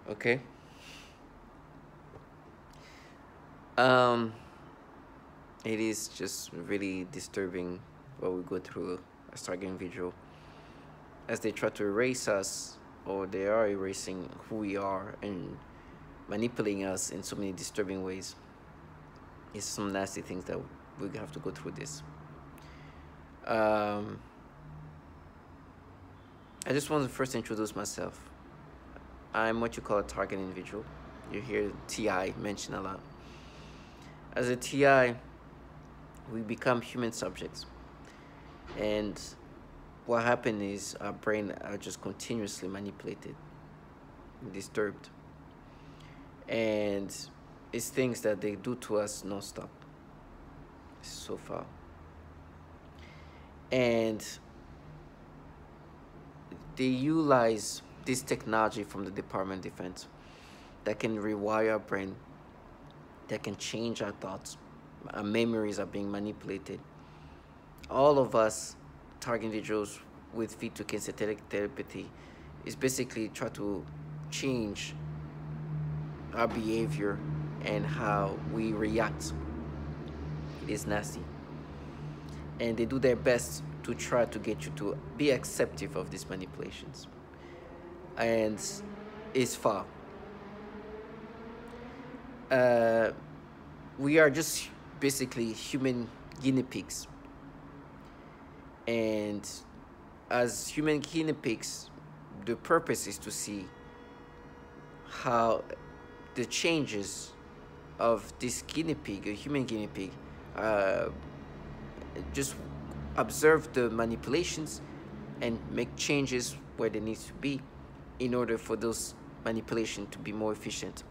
Okay. Um, it is just really disturbing what we go through as target individual, as they try to erase us, or they are erasing who we are and manipulating us in so many disturbing ways. It's some nasty things that we have to go through this. Um, I just want to first introduce myself. I'm what you call a target individual. You hear TI mentioned a lot. As a TI, we become human subjects. And what happened is our brain are just continuously manipulated, disturbed. And it's things that they do to us non-stop so far. And they utilize this technology from the Department of Defense that can rewire our brain, that can change our thoughts. Our memories are being manipulated. All of us target individuals with V2K synthetic telepathy is basically try to change our behavior and how we react. It is nasty. And they do their best to try to get you to be acceptive of these manipulations. And it's far. We are just basically human guinea pigs. And as human guinea pigs, the purpose is to see how the changes of this guinea pig, a human guinea pig, just observe the manipulations and make changes where they need to be in order for those manipulations to be more efficient.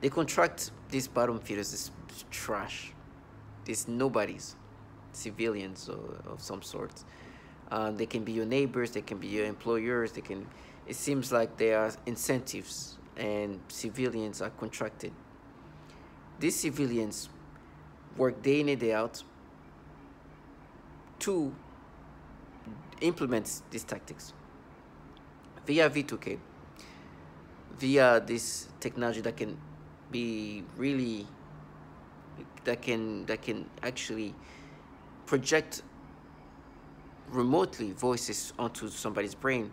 They contract these bottom feeders, this trash, these nobodies, civilians of some sort. They can be your neighbors, they can be your employers, they can. It seems like there are incentives and civilians are contracted. These civilians work day in and day out to implement these tactics via V2K, via this technology that can be really, that can actually project remotely voices onto somebody's brain.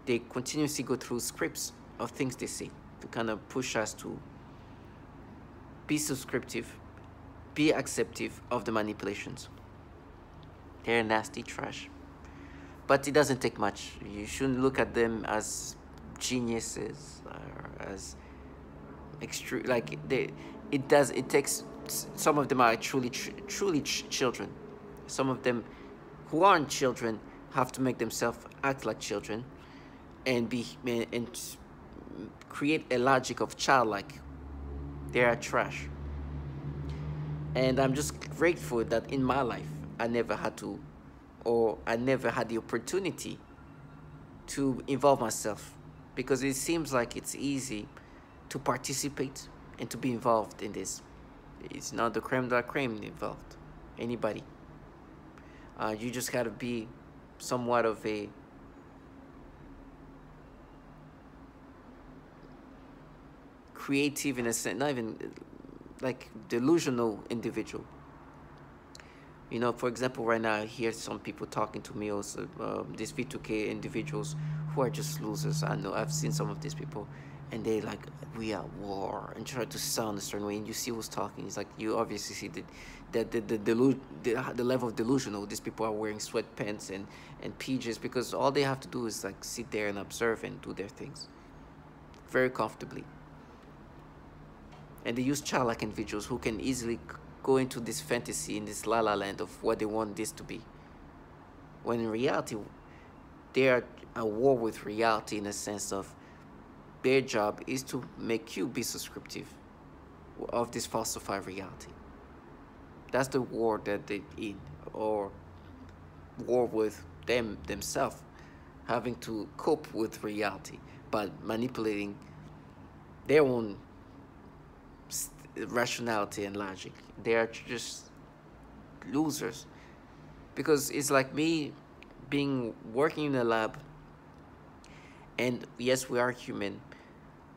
They continuously go through scripts of things they say to kind of push us to be subscriptive, be acceptive of the manipulations. They're nasty trash. But it doesn't take much. You shouldn't look at them as geniuses or as extreme. Like it takes. Some of them are truly children. Some of them who aren't children have to make themselves act like children and be and create a logic of childlike. They are trash. And I'm just grateful that in my life I never had to, or I never had the opportunity to involve myself, because it seems like it's easy to participate and to be involved in this. It's not the creme de la creme involved. Anybody. You just got to be somewhat of a creative, in a sense, not even like delusional individual. You know, for example, right now I hear some people talking to me also, these V2K individuals who are just losers. I know I've seen some of these people, and they like, we are at war, and try to sound a certain way. And you see who's talking. It's like you obviously see the level of delusional. These people are wearing sweatpants and PJs because all they have to do is like sit there and observe and do their things very comfortably. And they use childlike individuals who can easily go into this fantasy, in this la la land of what they want this to be, when in reality they are at war with reality, in a sense of their job is to make you be subscriptive of this falsified reality. That's the war that they in, or war with themselves, having to cope with reality by manipulating their own rationality and logic. They are just losers, because it's like me being working in a lab And yes, we are human.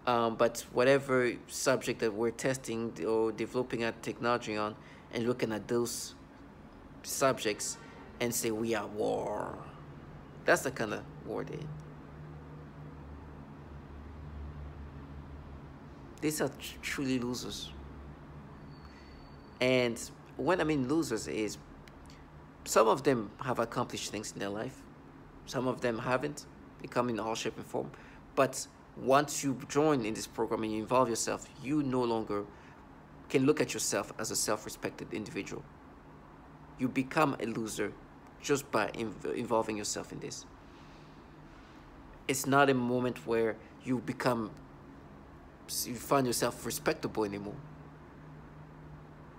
But whatever subject that we're testing or developing a technology on, and looking at those subjects and say we are war, that's the kind of war they. These are truly losers. And when I mean losers is, some of them have accomplished things in their life, some of them haven't, they come in all shape and form. But once you join in this program and you involve yourself, you no longer can look at yourself as a self-respected individual. You become a loser just by involving yourself in this. It's not a moment where you find yourself respectable anymore.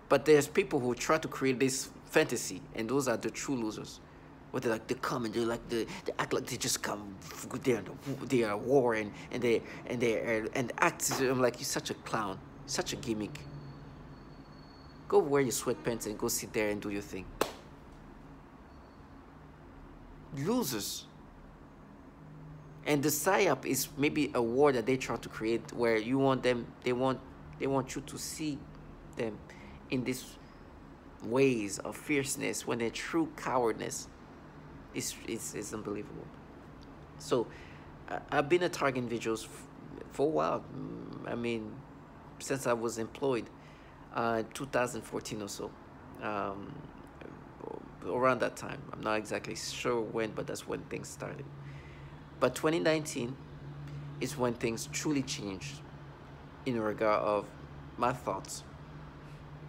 But there's people who try to create this fantasy, and those are the true losers. Where they come and they act like they just come, they are war, and act. I'm like, you're such a clown, such a gimmick. Go wear your sweatpants and go sit there and do your thing. Losers. And the psyop is maybe a war that they try to create, where you want them, they want you to see them in these ways of fierceness, when their true cowardness is unbelievable. So I've been a target individuals for a while. I mean, since I was employed, 2014 or so, around that time. I'm not exactly sure when, but that's when things started. But 2019 is when things truly changed in regard of my thoughts,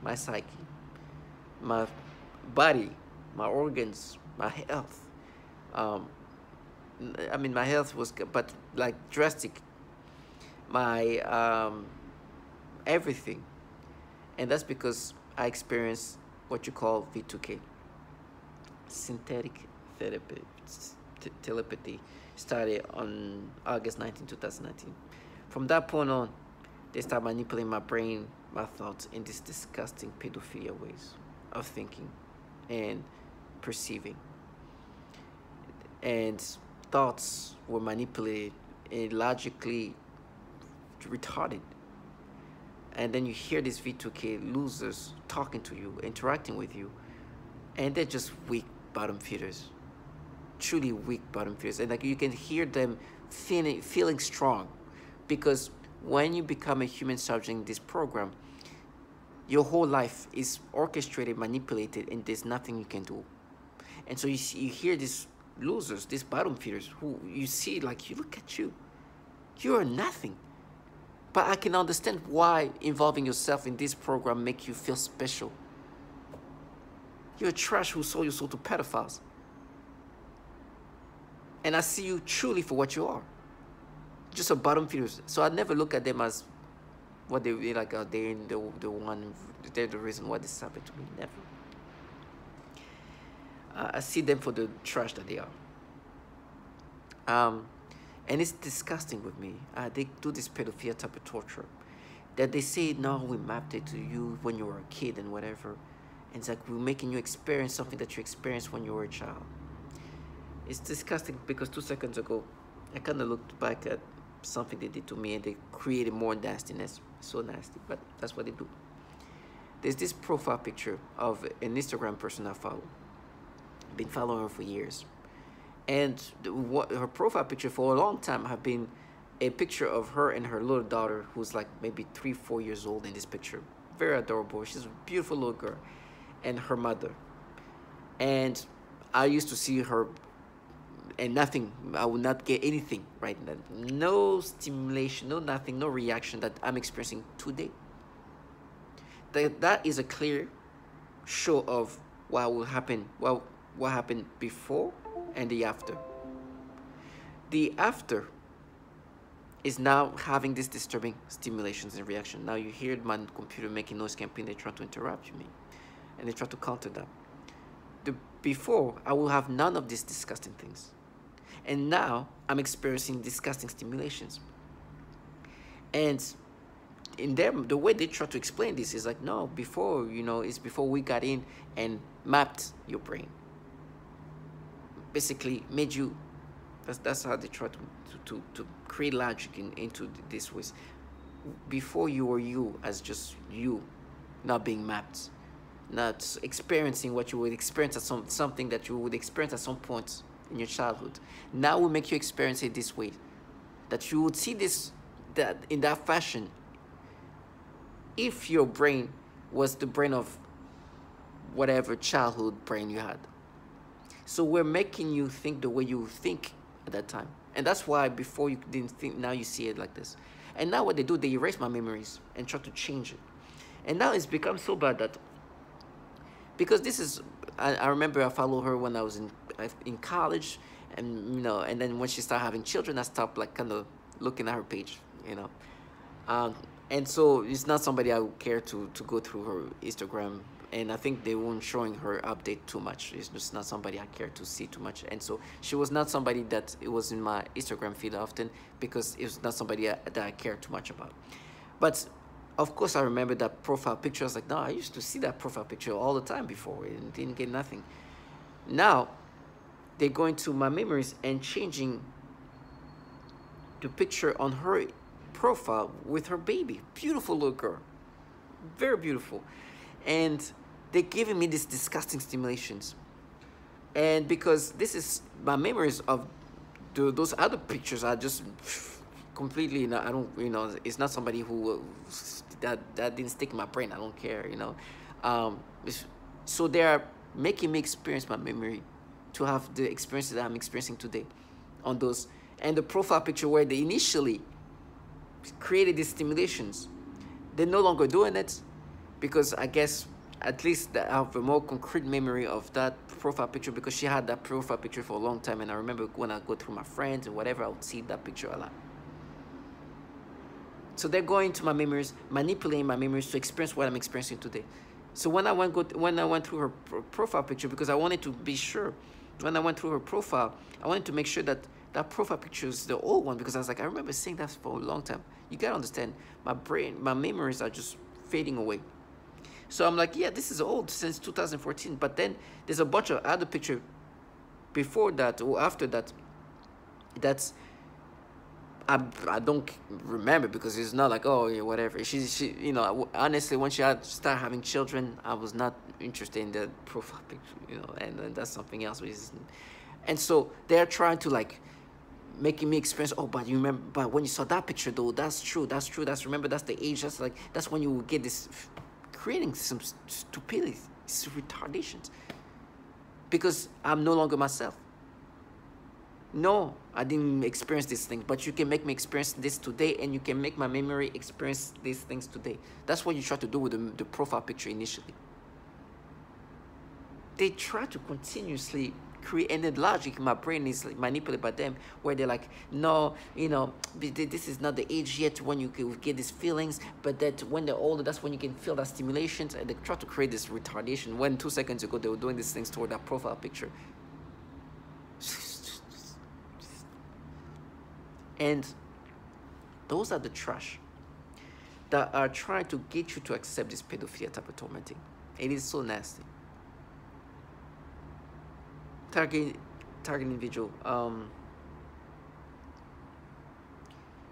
my psyche, my body, my organs, my health. I mean, my health was, but like drastic. My everything, and that's because I experienced what you call V2K, synthetic therapy, telepathy. Started on August 19, 2019. From that point on, they start manipulating my brain, my thoughts in these disgusting pedophilia ways of thinking and perceiving. And thoughts were manipulated and logically retarded. And then you hear these V2K losers talking to you, interacting with you, and they're just weak bottom feeders. Truly weak bottom feeders. And like, you can hear them feeling strong, because when you become a human subject in this program, your whole life is orchestrated, manipulated, and there's nothing you can do. And so you hear these losers, these bottom feeders, who you see, like, you look at you, you're nothing. But I can understand why involving yourself in this program make you feel special. You're trash who sold your soul to pedophiles. And I see you truly for what you are. Just a bottom feeders. So I never look at them as what they like. They're the one. They're the reason why this happened to me. Never. I see them for the trash that they are. And it's disgusting with me. They do this pedophilia type of torture, that they say, no, we mapped it to you when you were a kid and whatever. And it's like, we're making you experience something that you experienced when you were a child. It's disgusting, because 2 seconds ago, I kind of looked back at something they did to me, and they created more nastiness. So nasty, but that's what they do. There's this profile picture of an Instagram person I follow. I've been following her for years. And her profile picture for a long time have been a picture of her and her little daughter, who's like maybe 3-4 years old in this picture. Very adorable. She's a beautiful little girl. And her mother. And I used to see her and nothing. I would not get anything right then. No stimulation, no nothing, no reaction that I'm experiencing today. That is a clear show of what will happen. Well, what happened before and the after. The after is now having these disturbing stimulations and reaction. Now you hear my computer making noise campaign. They try to interrupt me, and they try to counter that. The before, I will have none of these disgusting things, and now I'm experiencing disgusting stimulations. And in them, the way they try to explain this is like, no, before, it's before we got in and mapped your brain. Basically made you That's how they try to create logic into this ways. Before you were you as just you, not being mapped, not experiencing what you would experience at something that you would experience at some point in your childhood. Now we make you experience it this way, that you would see this that in that fashion if your brain was the brain of whatever childhood brain you had. So we're making you think the way you think at that time. And that's why before you didn't think, now you see it like this. And now what they do, they erase my memories and try to change it. And now it's become so bad that, because this is, I remember I followed her when I was in college, and and then when she started having children, I stopped like kind of looking at her page, and so it's not somebody I would care to go through her Instagram, and I think they weren't showing her update too much. It's just not somebody I care to see too much, and so she was not somebody that it was in my Instagram feed often, because it was not somebody that I care too much about. But of course, I remember that profile picture. I was like, no, I used to see that profile picture all the time before and didn't get nothing. Now, they're going to my memories and changing the picture on her profile with her baby. Beautiful little girl. Very beautiful. And they're giving me these disgusting stimulations. And because this is my memories of those other pictures are just completely, I don't, it's not somebody who that didn't stick in my brain. I don't care, so they are making me experience my memory to have the experiences that I'm experiencing today on those. And the profile picture where they initially created these stimulations, they're no longer doing it, because I guess at least I have a more concrete memory of that profile picture, because she had that profile picture for a long time, and I remember when I go through my friends and whatever, I would see that picture a lot. So they're going to my memories, manipulating my memories to experience what I'm experiencing today. So when I went through her profile picture, because I wanted to be sure, when I went through her profile, I wanted to make sure that that profile picture is the old one, because I was like, I remember seeing that for a long time. You gotta understand, my memories are just fading away. So I'm like, yeah, this is old, since 2014. But then there's a bunch of other pictures before that or after that that's I don't remember, because it's not like, oh yeah, whatever. She honestly, when she started having children, I was not interested in the profile picture, and that's something else. And so they're trying to like making me experience, oh, but you remember, but when you saw that picture though, that's true, remember, that's the age, that's when you will get this, creating some stupidity, retardations, because I'm no longer myself. No, I didn't experience these things, but you can make me experience this today, and you can make my memory experience these things today. That's what you try to do with the profile picture initially. They try to continuously create, and the logic in my brain is like manipulated by them, where they're like, no, this is not the age yet when you can get these feelings, but that when they're older, that's when you can feel that stimulations, and they try to create this retardation, when 2 seconds ago they were doing these things toward that profile picture. And those are the trash that are trying to get you to accept this pedophilia type of tormenting. It is so nasty. Target individual.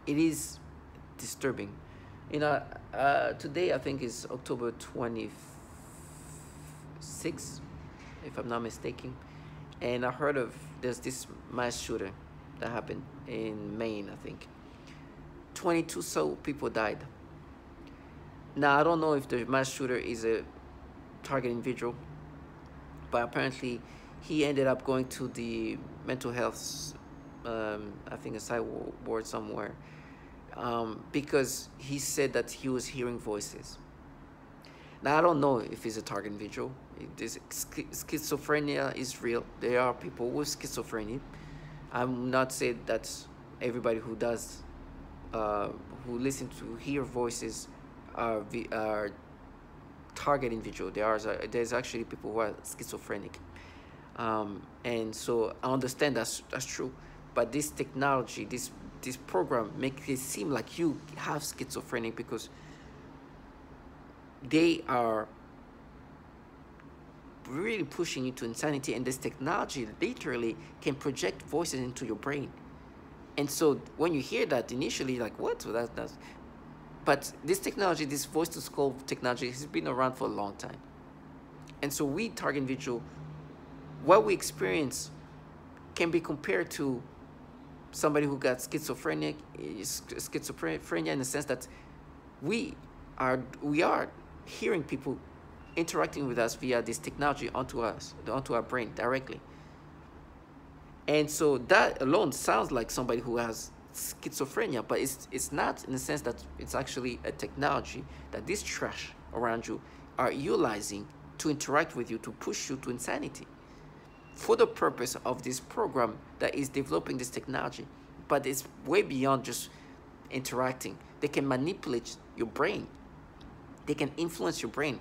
It is disturbing. Today I think is October 26th, if I'm not mistaken. And I heard there's this mass shooter that happened in Maine, I think. 22 so people died. Now, I don't know if the mass shooter is a target individual, but apparently he ended up going to the mental health, I think a side ward somewhere, because he said that he was hearing voices. Now, I don't know if he's a target individual. Schizophrenia is real. There are people with schizophrenia. I'm not saying that everybody who does, who listen to hear voices are target individual. There's actually people who are schizophrenic, and so I understand that's true. But this technology, this program, makes it seem like you have schizophrenic, because they really pushing you to insanity, and this technology literally can project voices into your brain. And so when you hear that initially, like, what? So that's but this technology, this voice to skull technology, has been around for a long time. And so we target individual, what we experience can be compared to somebody who got schizophrenia in the sense that we are hearing people interacting with us via this technology onto our brain directly. And so that alone sounds like somebody who has schizophrenia, but it's not, in the sense that it's actually a technology that this trash around you are utilizing to interact with you, to push you to insanity for the purpose of this program that is developing this technology. But it's way beyond just interacting. They can manipulate your brain. They can influence your brain.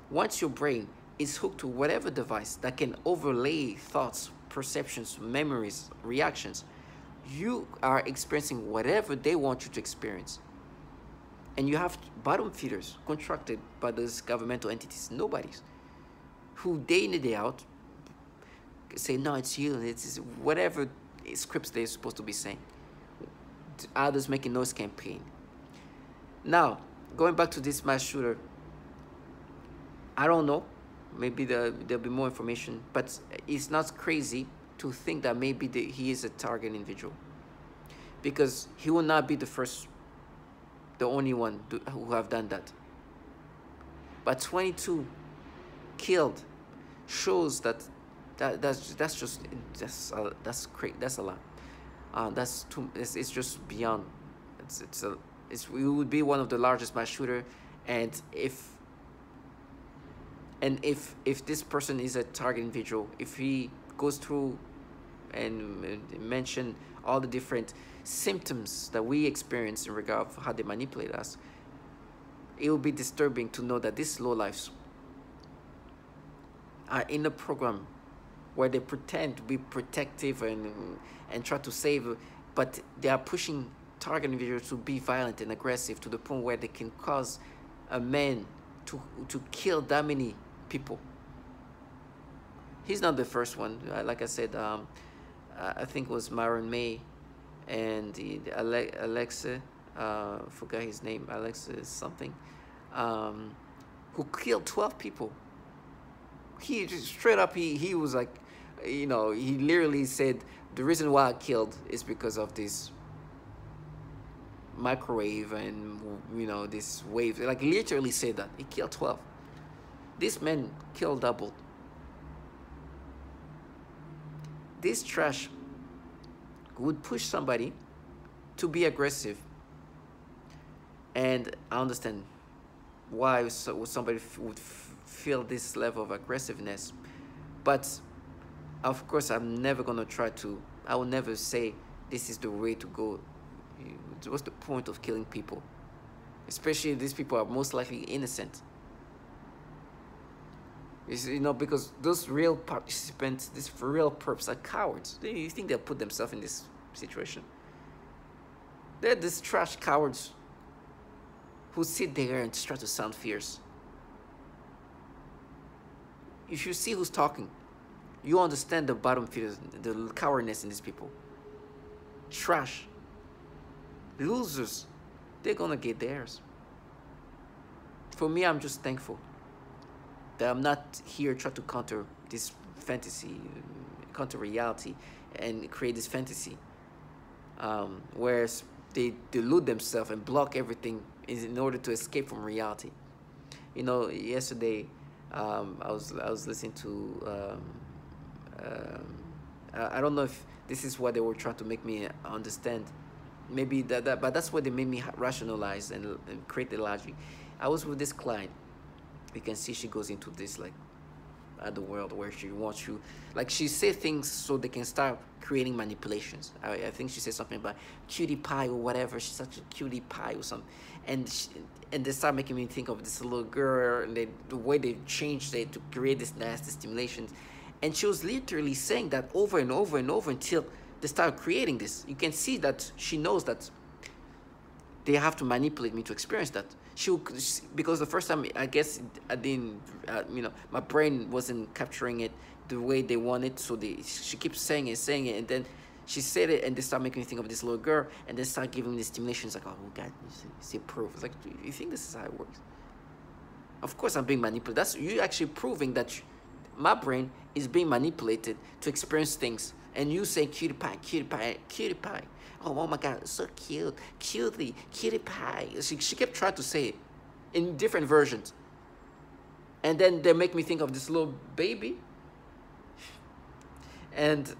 Once your brain is hooked to whatever device that can overlay thoughts, perceptions, memories, reactions, you are experiencing whatever they want you to experience. And you have bottom feeders contracted by those governmental entities, nobody's, who day in and day out say, no, it's you, it's whatever scripts they're supposed to be saying. Others making noise campaign. Now, going back to this mass shooter, I don't know. Maybe there'll be more information, but it's not crazy to think that maybe he is a target individual, because he will not be the only one who have done that. But 22 killed shows that's a lot. It's just beyond. It would be one of the largest mass shooter, and if this person is a target individual, if he goes through and mention all the different symptoms that we experience in regard to how they manipulate us, it will be disturbing to know that these lowlifes are in a program where they pretend to be protective and try to save, but they are pushing target individuals to be violent and aggressive to the point where they can cause a man to kill that many people. He's not the first one. Like I said, I think it was Myron May and Alexa, forgot his name, Alexa something, who killed 12 people. He just straight up, he was like, he literally said, the reason why I killed is because of this microwave and, this wave. Like, literally said that. He killed 12. This man killed double. This trash would push somebody to be aggressive. And I understand why somebody would feel this level of aggressiveness. But, of course, I'm never going to I will never say this is the way to go. What's the point of killing people? Especially if these people are most likely innocent. Because those real participants, these for real perps, are cowards. You think they'll put themselves in this situation? They're these trash cowards who sit there and try to sound fierce. If you see who's talking, you understand the bottom feeders, the cowardness in these people. Trash. Losers. They're gonna get theirs. For me, I'm just thankful that I'm not here trying to counter this fantasy, counter reality, and create this fantasy. Whereas they delude themselves and block everything in order to escape from reality. Yesterday, I was listening to. I don't know if this is what they were trying to make me understand. Maybe but that's what they made me rationalize and create the logic. I was with this client. You can see she goes into this other world where she wants you, like, she say things so they can start creating manipulations. I think she said something about cutie pie or whatever. She's such a cutie pie or something, and they start making me think of this little girl, and the way they changed it to create this nasty stimulation. And she was literally saying that over and over and over until they start creating this. You can see that she knows that they have to manipulate me to experience that. Because the first time, I guess I didn't, my brain wasn't capturing it the way they wanted, so she keeps saying it, and then she said it, and they start making me think of this little girl, and then start giving me the stimulation. It's like, oh God, you see proof. It's like, you think this is how it works? Of course, I'm being manipulated. That's you actually proving that my brain is being manipulated to experience things. And you say cutie pie, cutie pie, cutie pie. Oh my God, so cute, cutely, cutie pie. She kept trying to say it in different versions. And then they make me think of this little baby. And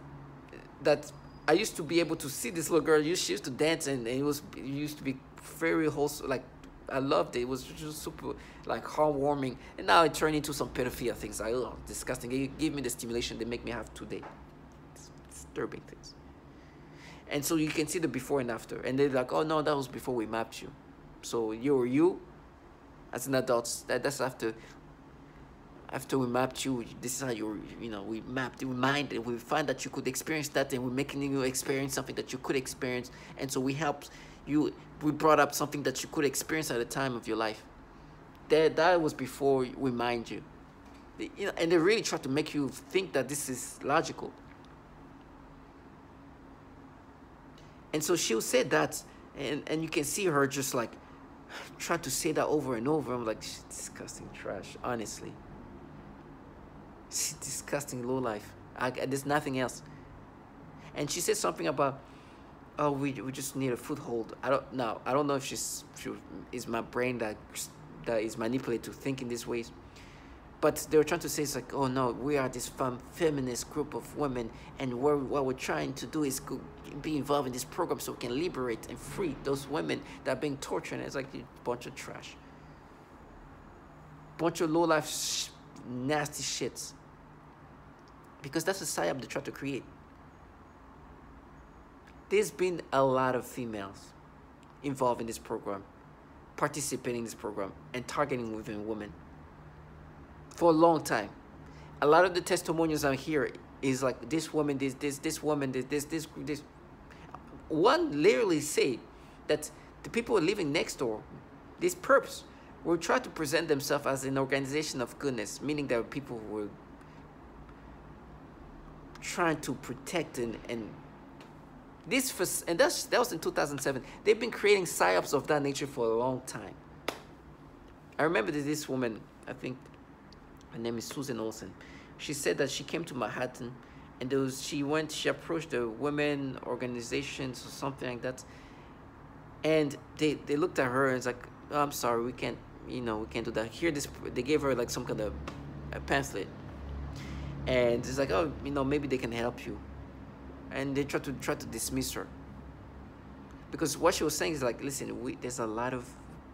that I used to be able to see this little girl. She used to dance, and it used to be very wholesome. Like, I loved it. It was just super, like, heartwarming. And now it turned into some pedophilia things. Like, oh, disgusting. Give me the stimulation they make me have today. It's disturbing things. And so you can see the before and after. And they're like, oh no, that was before we mapped you. So you as an adult, that's after we mapped you. This is how we mapped your mind, and we find that you could experience that, and we're making you experience something that you could experience. And so we helped you, we brought up something that you could experience at a time of your life. That was before we mind you. And they really try to make you think that this is logical. And so she'll say that, and you can see her just like trying to say that over and over. I'm like, she's disgusting trash, honestly. She's disgusting low life. There's nothing else. And she said something about, oh, we just need a foothold. I don't know if she is my brain that is manipulated to think in these ways. But they were trying to say, it's like, oh no, we are this feminist group of women, and what we're trying to do is be involved in this program so we can liberate and free those women that are being tortured. And it's like a bunch of trash. Bunch of low-life, nasty shits. Because that's the psyop they try to create. There's been a lot of females involved in this program, participating in this program, and targeting women for a long time. A lot of the testimonials I hear is like, this woman, this woman, this. One literally say that the people living next door, these perps, will try to present themselves as an organization of goodness, meaning there are people who were trying to protect and that was in 2007. They've been creating psyops of that nature for a long time. I remember that this woman, I think her name is Susan Olsen. She said that she came to Manhattan, and she approached the women organizations or something like that, and they looked at her and it's like, oh, I'm sorry, we can't do that. Here, they gave her like some kind of a pamphlet, and it's like, oh, maybe they can help you, and they try to dismiss her, because what she was saying is like, listen, there's a lot of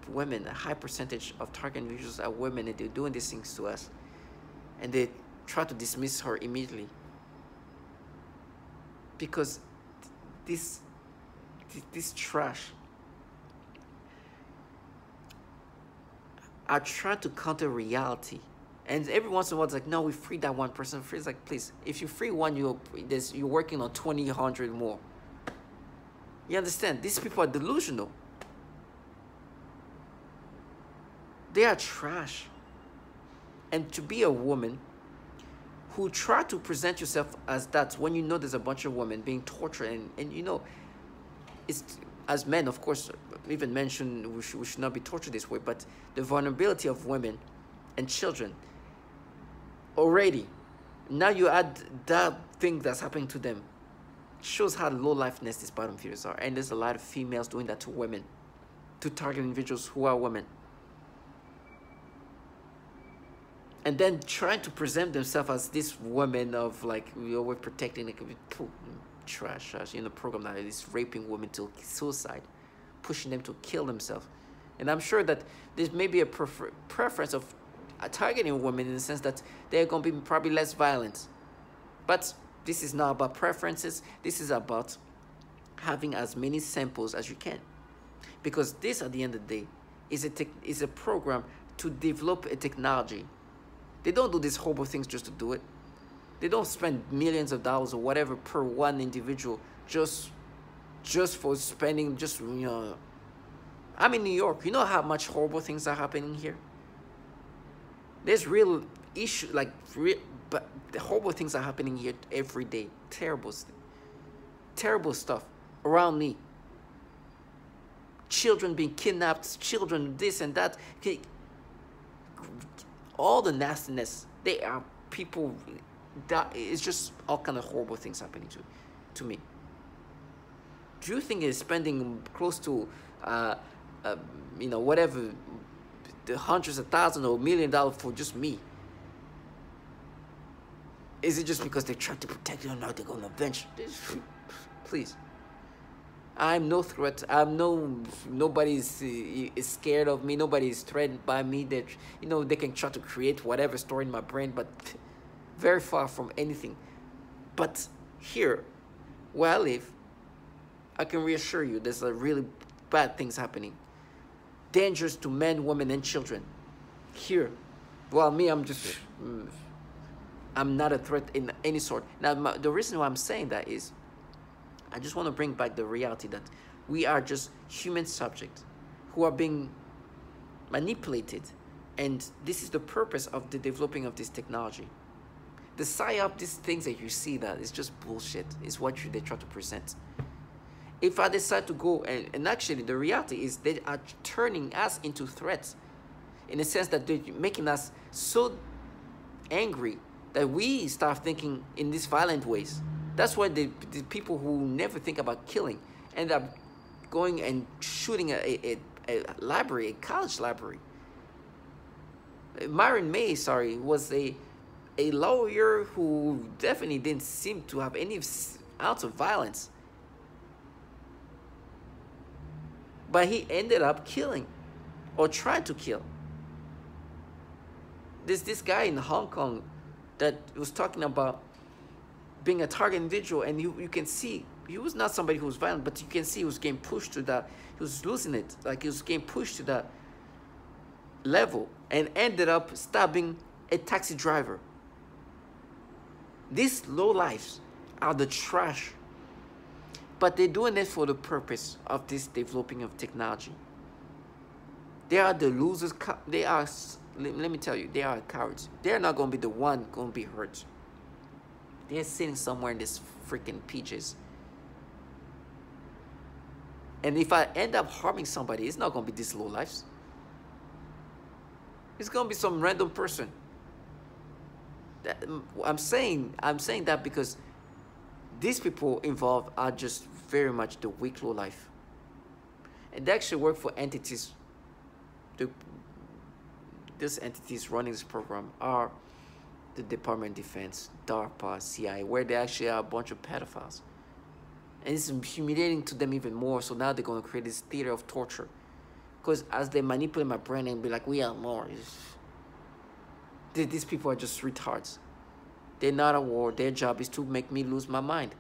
women, a high percentage of target individuals are women, and they're doing these things to us, and they try to dismiss her immediately, because this trash are trying to counter reality. And every once in a while, it's like, no, we freed that one person. It's like, please, if you free one, you're working on 200 more. You understand? These people are delusional. They are trash. And to be a woman who try to present yourself as that when you know there's a bunch of women being tortured, and it's, as men, of course, even men we should not be tortured this way, but the vulnerability of women and children already, now you add that thing that's happening to them, shows how low-lifeness these bottom feeders are. And there's a lot of females doing that to women, to target individuals who are women, and then trying to present themselves as this woman of like, we're protecting, like, trash, program that is raping women to suicide, pushing them to kill themselves. And I'm sure that there's maybe a preference of targeting women in the sense that they're going to be probably less violent. But this is not about preferences. This is about having as many samples as you can. Because this, at the end of the day, is a program to develop a technology. They don't do these horrible things just to do it. They don't spend millions of dollars or whatever per one individual just for spending, I'm in New York. You know how much horrible things are happening here? There's real issue, like real, but the horrible things are happening here every day. Terrible stuff around me. Children being kidnapped, children this and that. Okay, all the nastiness. They are people. That it's just all kind of horrible things happening to me. Do you think it's spending close to, whatever, the hundreds of thousands or $1 million for just me? Is it just because they're trying to protect you or now they're going to avenge? Please. I'm no threat. Nobody's is scared of me. Nobody's threatened by me. That they can try to create whatever story in my brain, but very far from anything. But here, where I live, I can reassure you, there's a really bad things happening. Dangerous to men, women, and children. Here, well, me, I'm not a threat in any sort. Now, the reason why I'm saying that is, I just want to bring back the reality that we are just human subjects who are being manipulated. And this is the purpose of the developing of this technology. The psyop, these things that you see, that is just bullshit. It's what they try to present. If I decide to go, and actually the reality is they are turning us into threats, in a sense that they're making us so angry that we start thinking in these violent ways. That's why the people who never think about killing end up going and shooting a library, a college library. Myron May, was a lawyer who definitely didn't seem to have any ounce of violence. But he ended up killing, or tried to kill. This guy in Hong Kong that was talking about being a target individual, and you can see he was not somebody who was violent, but you can see he was getting pushed to that. He was losing it, like he was getting pushed to that level, and ended up stabbing a taxi driver. These lowlifes are the trash. But they're doing it for the purpose of this developing of technology. They are the losers. They are, let me tell you, they are cowards. They're not going to be the one going to be hurt. They're sitting somewhere in this freaking PJs. And if I end up harming somebody, it's not going to be these low lives. It's going to be some random person. I'm saying that because these people involved are just very much the weak low life. And they actually work for entities. These entities running this program are the Department of Defense, DARPA, CIA, where they actually are a bunch of pedophiles. And it's humiliating to them even more, so now they're going to create this theater of torture. Because as they manipulate my brain and be like, we are more. These people are just retards. They're not at war. Their job is to make me lose my mind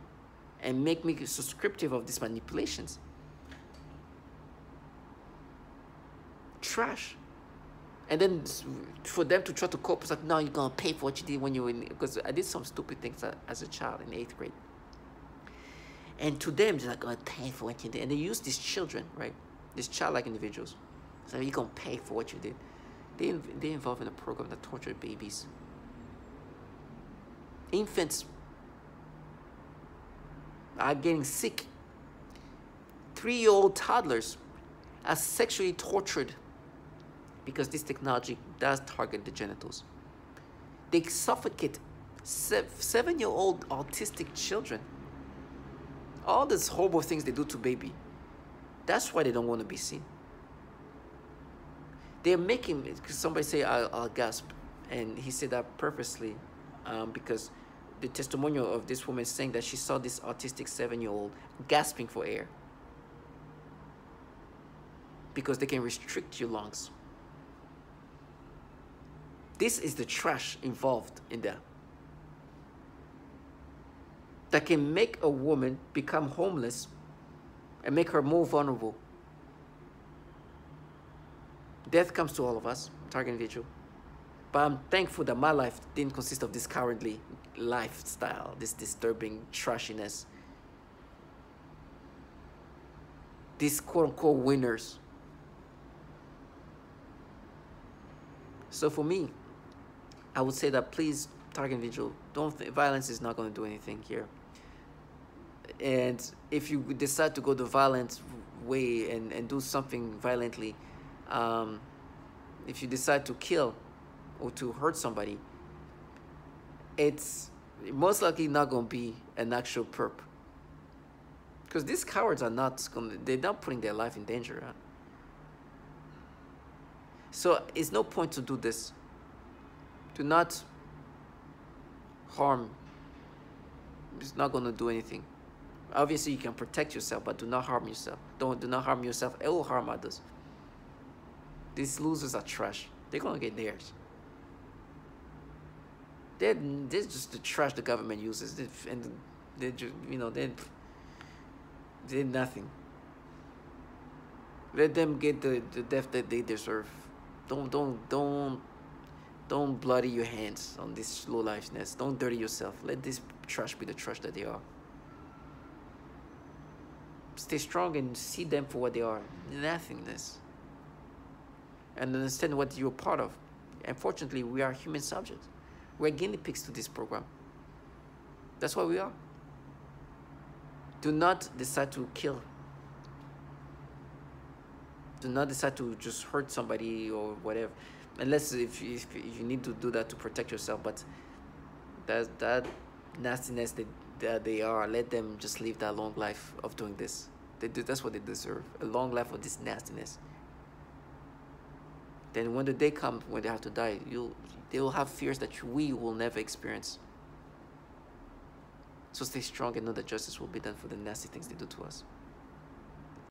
and make me subscriptive of these manipulations. Trash. And then for them to try to cope, it's like, no, you're going to pay for what you did when you were in, because I did some stupid things as a child in 8th grade. And to them, they're like, going to pay for what you did. And they use these children, right? These childlike individuals. So you're going to pay for what you did. They're involved in a program that tortured babies. Infants are getting sick. 3-year-old toddlers are sexually tortured because this technology does target the genitals. They suffocate 7-year-old autistic children. All these horrible things they do to baby. That's why they don't want to be seen. They're making, because somebody say I'll gasp, and he said that purposely because the testimonial of this woman saying that she saw this autistic 7-year-old gasping for air because they can restrict your lungs. This is the trash involved in that. That can make a woman become homeless and make her more vulnerable. Death comes to all of us, target individual. But I'm thankful that my life didn't consist of this cowardly lifestyle, this disturbing trashiness. These quote-unquote winners So for me, I would say that please target individual. Violence is not going to do anything here. And if you decide to go the violent way and do something violently, if you decide to kill or to hurt somebody, it's most likely not going to be an actual perp. Because these cowards are not they're not putting their life in danger. Huh? So it's no point to do this. Do not harm. It's not going to do anything. Obviously, you can protect yourself, but do not harm yourself. Do not harm yourself. It will harm others. These losers are trash. They're going to get theirs. They're just the trash the government uses. And they're just, they're nothing. Let them get the death that they deserve. Don't bloody your hands on this low lifeness. Don't dirty yourself. Let this trash be the trash that they are. Stay strong and see them for what they are, nothingness. And understand what you're part of. Unfortunately, we are human subjects. We're guinea pigs to this program. That's what we are. Do not decide to kill. Do not decide to just hurt somebody or whatever. Unless if you need to do that to protect yourself. But that nastiness that they are, let them just live that long life of doing this. That's what they deserve. A long life of this nastiness. Then when the day comes when they have to die, they will have fears that we will never experience. So stay strong and know that justice will be done for the nasty things they do to us.